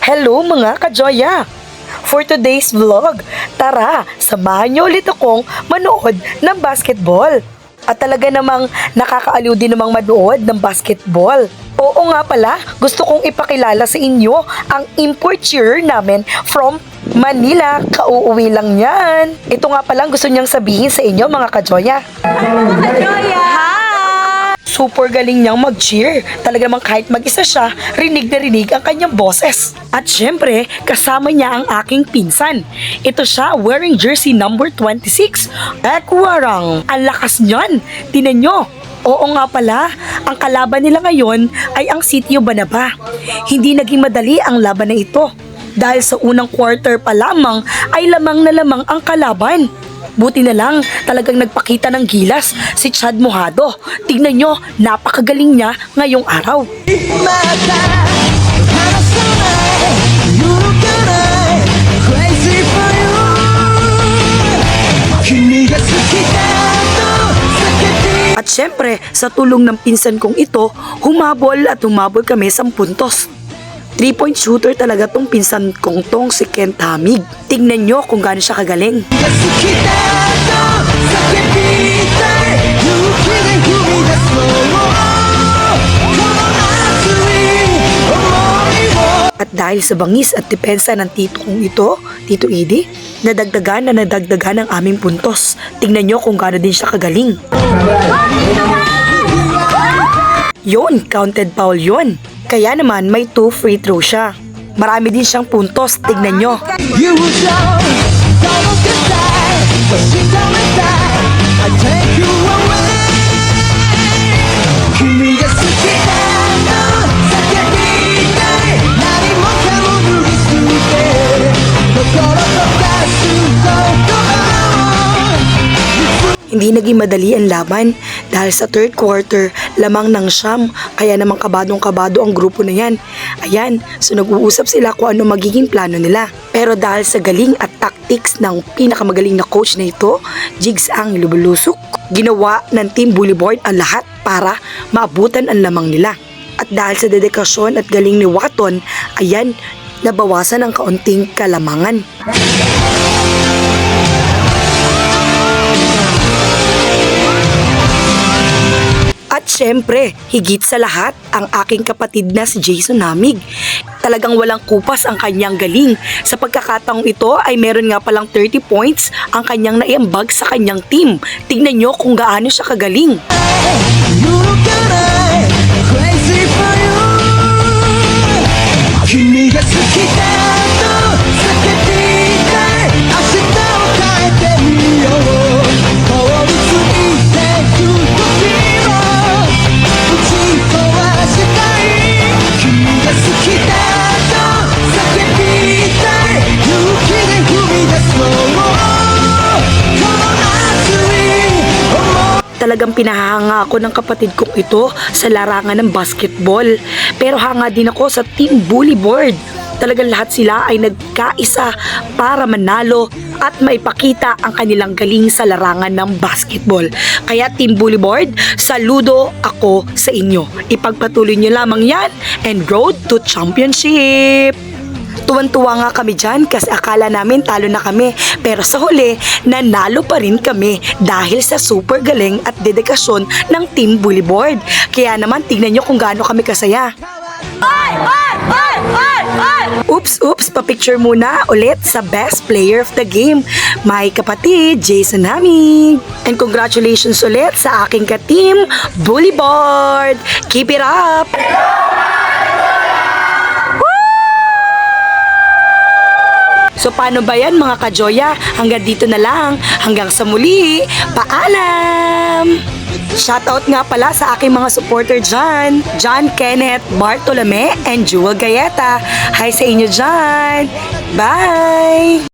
Hello mga kajoya! For today's vlog, tara, samahan niyo ulit akong manood ng basketball. At talaga namang nakakaaliw din namang manood ng basketball. Oo nga pala, gusto kong ipakilala sa inyo ang import cheerer namin from Manila. Kauuwi lang yan. Ito nga pala gusto niyang sabihin sa inyo mga kajoya. Kajoya! Super galing niyang mag-cheer. Talaga namang kahit mag-isa siya, rinig na rinig ang kanyang boses. At syempre, kasama niya ang aking pinsan. Ito siya wearing jersey number 26. Ekwarang, ang lakas niyan. Tinan nyo. Oo nga pala, ang kalaban nila ngayon ay ang Sitio Banaba. Hindi naging madali ang laban na ito. Dahil sa unang quarter pa lamang ay lamang na lamang ang kalaban. Buti na lang, talagang nagpakita ng gilas si Chad Mojado. Tingnan nyo, napakagaling niya ngayong araw. At syempre, sa tulong ng pinsan kong ito, humabol at humabol kami 10 puntos. 3-point shooter talaga tong pinsan kong tong si Kent Hamig. Tingnan nyo kung gaano siya kagaling. At dahil sa bangis at depensa ng tito kong ito, Tito Edie, nadagdagan ang aming puntos. Tingnan nyo kung gaano din siya kagaling. Yon, counted foul yon. Kaya naman may 2 free throw siya. Marami din siyang puntos, tignan nyo. Hindi naging madali ang laban dahil sa third quarter lamang ng siyam, kaya namang kabadong-kabado ang grupo na yan. Ayan, so nag-uusap sila kung ano magiging plano nila. Pero dahil sa galing at tactics ng pinakamagaling na coach na ito, Jigs ang Lubulusok, ginawa ng Team Bully Board ang lahat para maabutan ang lamang nila. At dahil sa dedikasyon at galing ni Watton, ayan, nabawasan ang kaunting kalamangan. At syempre, higit sa lahat, ang aking kapatid na si Jason Hamig. Talagang walang kupas ang kanyang galing. Sa pagkakataong ito ay meron nga palang 30 points ang kanyang naiambag sa kanyang team. Tignan nyo kung gaano siya kagaling. Talagang pinahanga ako ng kapatid kong ito sa larangan ng basketball. Pero hanga din ako sa Team Bully Board. Talagang lahat sila ay nagkaisa para manalo at maipakita ang kanilang galing sa larangan ng basketball. Kaya Team Bully Board, saludo ako sa inyo. Ipagpatuloy nyo lamang yan and road to championship! Tuwan-tuwa nga kami dyan kasi akala namin talo na kami. Pero sa huli, nanalo pa rin kami dahil sa super galing at dedikasyon ng Team Bully Board. Kaya naman, tignan nyo kung gaano kami kasaya. Oops, papicture muna ulit sa best player of the game, my kapatid, Jason Hamig. And congratulations ulit sa aking ka-team, Bully Board. Keep it up! So paano ba yan mga kajoya? Hanggang dito na lang. Hanggang sa muli. Paalam! Shoutout nga pala sa aking mga supporter dyan. John Kenneth Bartolome and Jewel Gayeta. Hi sa inyo dyan. Bye!